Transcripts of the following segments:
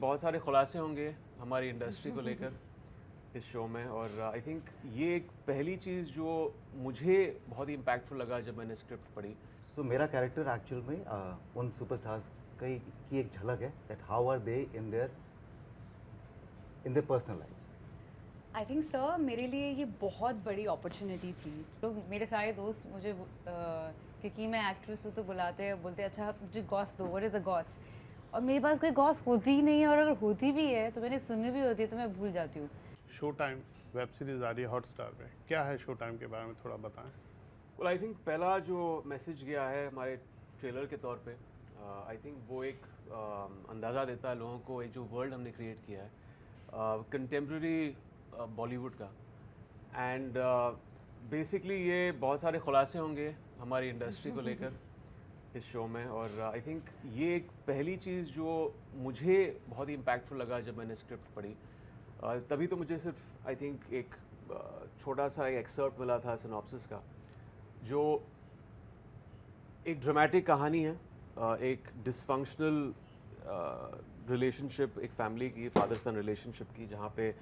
बहुत सारे खुलासे होंगे हमारी इंडस्ट्री को लेकर इस शो में, और आई थिंक ये एक पहली चीज़ जो मुझे बहुत ही इम्पैक्टफुल लगा जब मैंने स्क्रिप्ट पढ़ी। सो मेरा कैरेक्टर एक्चुअल में उन सुपरस्टार्स की एक झलक है that how are they in their personal life. I think sir मेरे लिए ये बहुत बड़ी अपॉर्चुनिटी थी। तो मेरे सारे दोस्त मुझे क्योंकि मैं एक्ट्रेस हूँ तो बुलाते हैं, बोलते हैं अच्छा मुझे गॉस दो, व्हाट इज़ अ गॉस। और मेरे पास कोई गॉस होती ही नहीं है, और अगर होती भी है तो मैंने सुनी भी होती है तो मैं भूल जाती हूँ। शो टाइम वेब सीरीज़ आ रही है हॉटस्टार पे, क्या है शो टाइम के बारे में थोड़ा बताएं। वेल आई थिंक पहला जो मैसेज गया है हमारे ट्रेलर के तौर पे, आई थिंक वो एक अंदाज़ा देता है लोगों को, एक जो वर्ल्ड हमने क्रिएट किया है कंटेम्प्रेरी बॉलीवुड का। एंड बेसिकली ये बहुत सारे खुलासे होंगे हमारी इंडस्ट्री को लेकर इस शो में, और आई थिंक ये एक पहली चीज़ जो मुझे बहुत ही इम्पैक्टफुल लगा जब मैंने स्क्रिप्ट पढ़ी। तभी तो मुझे सिर्फ आई थिंक एक छोटा सा एक एक्सर्प्ट मिला था सिनॉप्सिस का, जो एक ड्रामेटिक कहानी है, एक डिसफंक्शनल रिलेशनशिप, एक फैमिली की फादर सन रिलेशनशिप की, जहाँ पे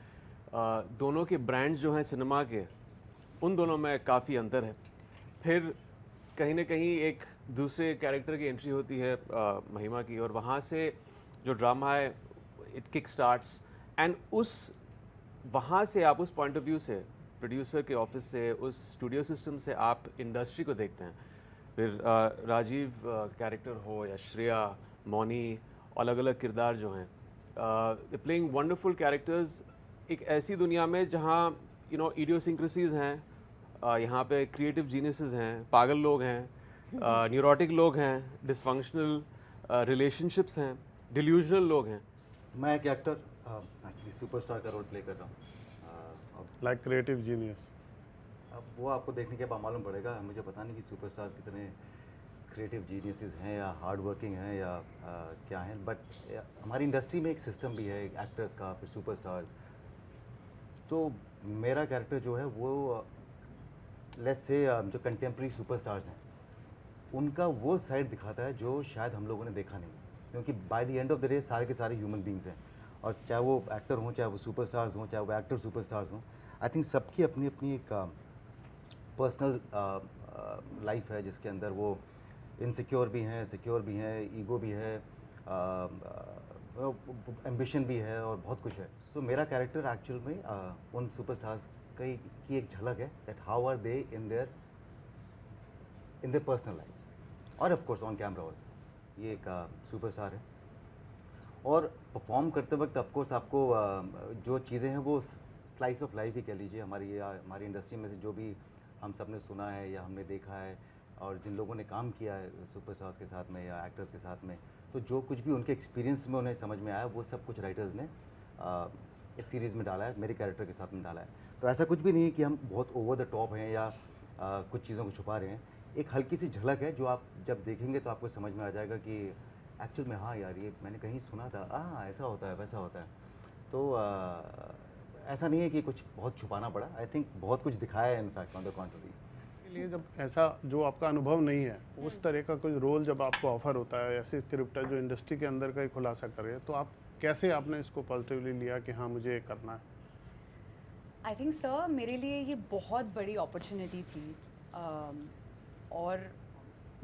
दोनों के ब्रांड्स जो हैं सिनेमा के, उन दोनों में काफ़ी अंतर है। फिर कहीं ना कहीं एक दूसरे कैरेक्टर की एंट्री होती है महिमा की, और वहाँ से जो ड्रामा है इट किक स्टार्ट्स, एंड वहाँ से आप उस पॉइंट ऑफ व्यू से, प्रोड्यूसर के ऑफिस से, उस स्टूडियो सिस्टम से आप इंडस्ट्री को देखते हैं। फिर राजीव कैरेक्टर हो या श्रेया, मौनी, अलग अलग किरदार जो हैं, प्लेइंग वंडरफुल कैरेक्टर्स एक ऐसी दुनिया में जहाँ यू नो इडियोसिंक्रेसीज हैं, यहाँ पे क्रिएटिव जीनियसेस हैं, पागल लोग हैं, न्यूरोटिक लोग हैं, डिसफंक्शनल रिलेशनशिप्स हैं, डिल्यूजनल लोग हैं। मैं एक एक्टर एक्चुअली सुपरस्टार का रोल प्ले कर रहा हूँ। Like creative genius. अब वो आपको देखने के बाद मालूम पड़ेगा, मुझे पता नहीं कि सुपरस्टार्स कितने क्रिएटिव जीनियसेस हैं या हार्ड वर्किंग हैं या क्या हैं, बट हमारी इंडस्ट्री में एक सिस्टम भी है एक्टर्स का, फिर सुपरस्टार्स। तो मेरा कैरेक्टर जो है वो लेट्स से जो कंटेम्प्रेरी सुपरस्टार्स हैं उनका वो साइड दिखाता है जो शायद हम लोगों ने देखा नहीं, क्योंकि by the end of the day सारे के सारे ह्यूमन बींग्स हैं, और चाहे वो एक्टर हों, चाहे वो सुपरस्टार्स हों, चाहे वो एक्टर सुपरस्टार्स हों, आई थिंक सबकी अपनी अपनी एक पर्सनल लाइफ है जिसके अंदर वो इनसिक्योर भी हैं, सिक्योर भी हैं, ईगो भी है, एम्बिशन भी है, और बहुत कुछ है। सो मेरा कैरेक्टर एक्चुअल में उन सुपरस्टार्स की एक झलक है that how are they in their personal life, और of course on camera also. ये एक सुपरस्टार है, और परफॉर्म करते वक्त ऑफ कोर्स आपको जो चीज़ें हैं वो स्लाइस ऑफ लाइफ ही कह लीजिए, हमारी इंडस्ट्री में से जो भी हम सब ने सुना है या हमने देखा है, और जिन लोगों ने काम किया है सुपरस्टार्स के साथ में या एक्टर्स के साथ में, तो जो कुछ भी उनके एक्सपीरियंस में उन्हें समझ में आया वो सब कुछ राइटर्स ने इस सीरीज़ में डाला है, मेरे कैरेक्टर के साथ में डाला है। तो ऐसा कुछ भी नहीं है कि हम बहुत ओवर द टॉप हैं या कुछ चीज़ों को छुपा रहे हैं। एक हल्की सी झलक है जो आप जब देखेंगे तो आपको समझ में आ जाएगा कि एक्चुअल में हाँ यार ये मैंने कहीं सुना था, ऐसा होता है, वैसा होता है। तो ऐसा नहीं है कि कुछ बहुत छुपाना पड़ा, आई थिंक बहुत कुछ दिखाया है इनफैक्ट ऑन द कॉन्ट्ररी। लिए जब ऐसा जो आपका अनुभव नहीं है उस तरह का कोई रोल जब आपको ऑफर होता है, ऐसी स्क्रिप्ट है जो इंडस्ट्री के अंदर का ही खुलासा करे, तो आप कैसे आपने इसको पॉजिटिवली लिया कि हाँ मुझे ये करना है? आई थिंक सर मेरे लिए ये बहुत बड़ी अपॉर्चुनिटी थी, और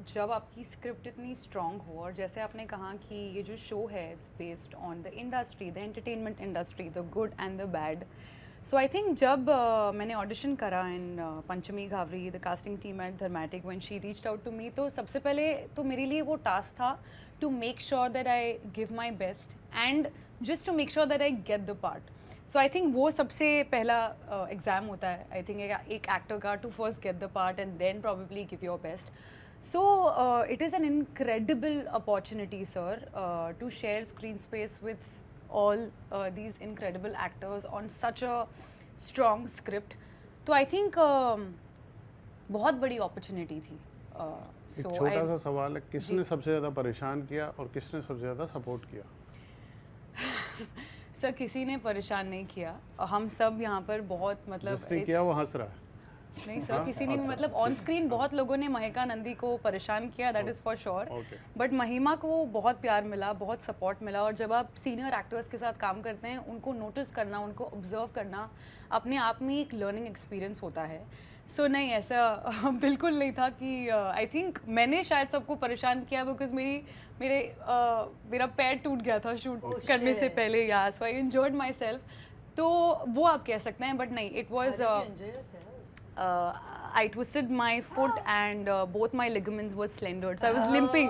जब आपकी स्क्रिप्ट इतनी स्ट्रॉन्ग हो, और जैसे आपने कहा कि ये जो शो है it's based on the industry, the entertainment industry, the good and the bad. So I think जब मैंने ऑडिशन करा in Panchami Ghavri, the casting team at Dharmatic, when she reached out to me, तो सबसे पहले तो मेरे लिए वो टास्क था to make sure that I give my best and just to make sure that I get the part. So I think वो सबसे पहला एग्ज़ाम होता है आई थिंक एक एक्टर का, to first get the part and then probably give your best. So it is an incredible opportunity, sir, to share screen space with all these incredible actors on such a strong script. तो I think बहुत बड़ी opportunity थी। एक छोटा सा सवाल है, किसने सबसे ज़्यादा परेशान किया और किसने सबसे ज़्यादा सपोर्ट किया? सर किसी ने परेशान नहीं किया, हम सब यहाँ पर बहुत मतलब जिसने किया वो हंस रहा है। नहीं सर, किसी ने भी मतलब ऑन स्क्रीन बहुत लोगों ने महिका नंदी को परेशान किया, that is for sure. Okay. But महिमा को बहुत प्यार मिला, बहुत सपोर्ट मिला, और जब आप सीनियर एक्टर्स के साथ काम करते हैं, उनको नोटिस करना, उनको ऑब्जर्व करना अपने आप में एक लर्निंग एक्सपीरियंस होता है। सो नहीं, ऐसा बिल्कुल नहीं था कि आई थिंक मैंने शायद सबको परेशान किया बिकॉज मेरा पैर टूट गया था शूट करने से पहले, या सो आई एंजॉयड माई सेल्फ। तो वो आप कह सकते हैं, बट नहीं, it was I twisted my foot and both my ligaments were slendered, so I was limping.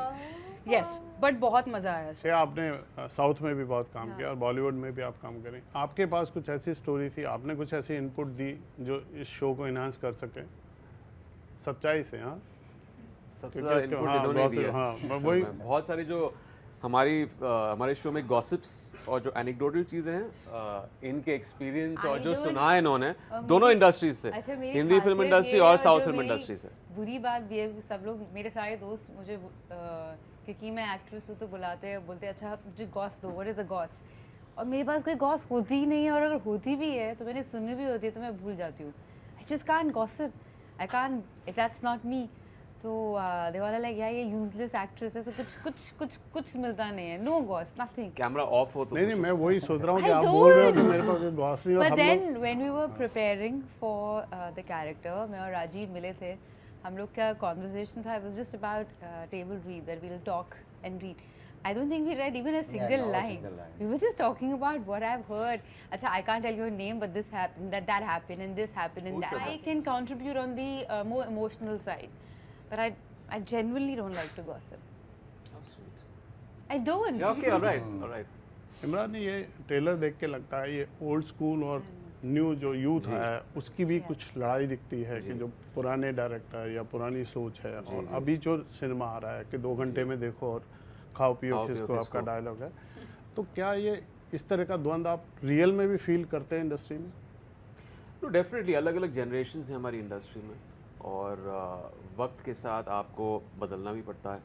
Yes, but बहुत मज़ा आया। से आपने साउथ में भी बहुत काम किया और बॉलीवुड में भी आप काम करें। आपके पास कुछ ऐसी स्टोरी थी, आपने कुछ ऐसी इनपुट दी जो इस शो को इन्हांस कर सके सच्चाई से? हाँ, सबसे क्योंकि ज़्यादा उसके- इनपुट हाँ, इन्होंने बहुत से- दिया हाँ, शो वही- में। बहुत सारी जो हमारे शो में गॉसिप्स और जो एनेक्डोटल चीज़ें हैं, इनके एक्सपीरियंस और जो सुना है इन्होंने दोनों इंडस्ट्रीज से, अच्छा, मेरी हिंदी फिल्म खासियत इंडस्ट्री ये और है, साउथ जो फिल्म मेरी इंडस्ट्री से। बुरी बात भी है कि सब लोग, मेरे सारे दोस्त मुझे क्योंकि मैं एक्ट्रेस हूँ तो बुलाते हैं, बोलते हैं अच्छा मुझे गॉस दो, व्हाट इज़ अ गॉस। और मेरे पास कोई गॉस होती ही नहीं है, और अगर होती भी है तो मैंने सुनी भी होती है तो मैं भूल जाती हूँ। I just can't gossip, I can't, that's not me. तो दे वाला लाइक यार ये यूजलेस एक्ट्रेस है, तो कुछ मिलता नहीं है, no guess, nothing. Camera off हो तो नहीं, मैं वही सोच रहा हूँ कि I आप बोल रहे हो कि don't. मेरे पास कोई गॉस नहीं, और But हम then लोग when we were preparing for the character, मैं और राजीव मिले थे, हम लोग का conversation था, it was just about table read, that we'll talk and read. I don't think we read even a single not a line. single line. We were just talking about what I've heard. Acha, I can't tell your name, but this happened, that happened, and this happened, and Who that. said I that? can contribute on the more emotional side, but I genuinely don't like to gossip. I don't. Okay, alright. Imran, ये trailer देख के लगता है ये old school और new जो youth है उसकी भी कुछ लड़ाई दिखती है कि जो पुराने डायरेक्टर या पुरानी सोच है और अभी जो सिनेमा आ रहा है कि 2 घंटे में देखो और खाओ पियो खाओ पियो किसको, आपका किसको। डायलॉग है। तो क्या ये इस तरह का द्वंद्व आप रियल में भी फील करते हैं इंडस्ट्री में? तो डेफिनेटली अलग अलग जनरेशन है हमारी इंडस्ट्री में, और वक्त के साथ आपको बदलना भी पड़ता है।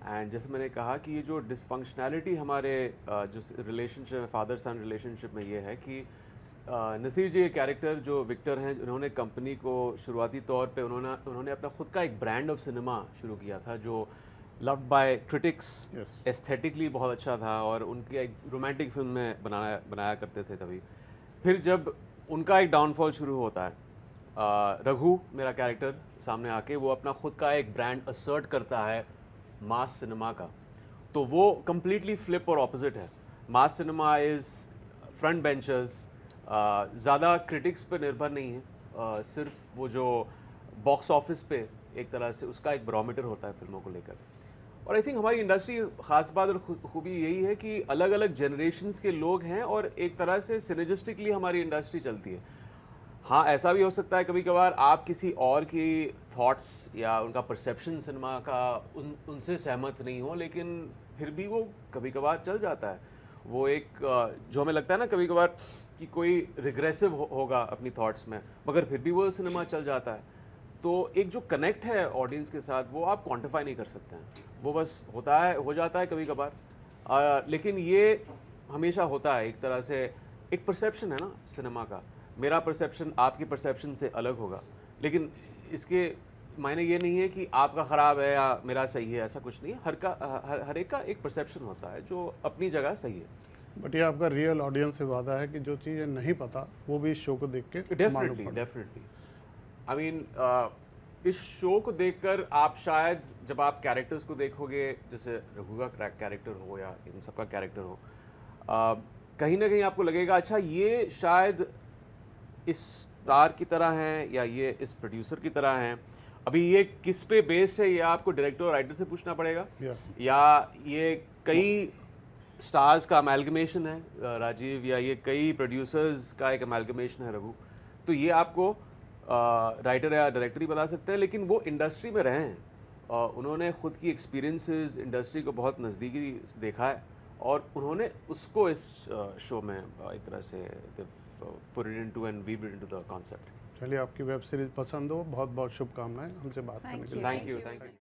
एंड जैसे मैंने कहा कि ये जो डिसफंक्शनैलिटी हमारे जो रिलेशनशिप, फादर सन रिलेशनशिप में ये है कि नसीर जी, कैरेक्टर जो विक्टर हैं, उन्होंने कंपनी को शुरुआती तौर पे उन्होंने अपना खुद का एक ब्रांड ऑफ सिनेमा शुरू किया था जो लव्ड बाय क्रिटिक्स, एस्थेटिकली बहुत अच्छा था, और उनकी एक रोमांटिक फिल्म में बनाया करते थे। तभी फिर जब उनका एक डाउनफॉल शुरू होता है, रघु मेरा कैरेक्टर सामने आके वो अपना खुद का एक ब्रांड असर्ट करता है मास सिनेमा का, तो वो कम्प्लीटली फ्लिप और ऑपोजिट है। मास सिनेमा इज़ फ्रंट बेंचर्स, ज़्यादा क्रिटिक्स पे निर्भर नहीं है, सिर्फ वो जो बॉक्स ऑफिस पे एक तरह से उसका एक बैरोमीटर होता है फिल्मों को लेकर। और आई थिंक हमारी इंडस्ट्री ख़ास बात और खूबी यही है कि अलग अलग जनरेशन्स के लोग हैं और एक तरह से सिनेजिस्टिकली हमारी इंडस्ट्री चलती है। हाँ, ऐसा भी हो सकता है कभी कभार आप किसी और की थॉट्स या उनका परसेप्शन सिनेमा का उनसे सहमत नहीं हो, लेकिन फिर भी वो कभी कभार चल जाता है। वो एक जो हमें लगता है ना कभी कभार कि कोई रिग्रेसिव होगा अपनी थॉट्स में, मगर फिर भी वो सिनेमा चल जाता है। तो एक जो कनेक्ट है ऑडियंस के साथ वो आप क्वांटिफाई नहीं कर सकते हैं, वो बस हो जाता है कभी कभार। लेकिन ये हमेशा होता है, एक तरह से एक परसेप्शन है ना सिनेमा का। मेरा परसेप्शन आपकी परसेप्शन से अलग होगा, लेकिन इसके मायने ये नहीं है कि आपका ख़राब है या मेरा सही है, ऐसा कुछ नहीं है। हर एक का एक परसेप्शन होता है जो अपनी जगह सही है। बट ये आपका रियल ऑडियंस से वादा है कि जो चीज़ें नहीं पता वो भी इस शो को देख के मालूम पड़े। डेफिनेटली आई मीन इस शो को देखकर आप शायद जब आप कैरेक्टर्स को देखोगे, जैसे रघु का कैरेक्टर हो या इन सब का कैरेक्टर हो, कहीं ना कहीं आपको लगेगा अच्छा ये शायद इस स्टार की तरह हैं या ये इस प्रोड्यूसर की तरह हैं। अभी ये किस पे बेस्ड है ये आपको डायरेक्टर और राइटर से पूछना पड़ेगा, या ये कई स्टार्स का अमेलगमेशन है राजीव, या ये कई प्रोड्यूसर्स का एक अमेलगमेशन है रघु, तो ये आपको राइटर या डायरेक्टर ही बता सकते हैं। लेकिन वो इंडस्ट्री में रहे हैं, उन्होंने खुद की एक्सपीरियंसेस इंडस्ट्री को बहुत नज़दीकी से देखा है, और उन्होंने उसको इस शो में एक तरह से put it into and weave it into the concept. चलिए, आपकी वेब सीरीज पसंद हो, बहुत बहुत शुभकामनाएं हमसे बात करने के लिए। Thank you.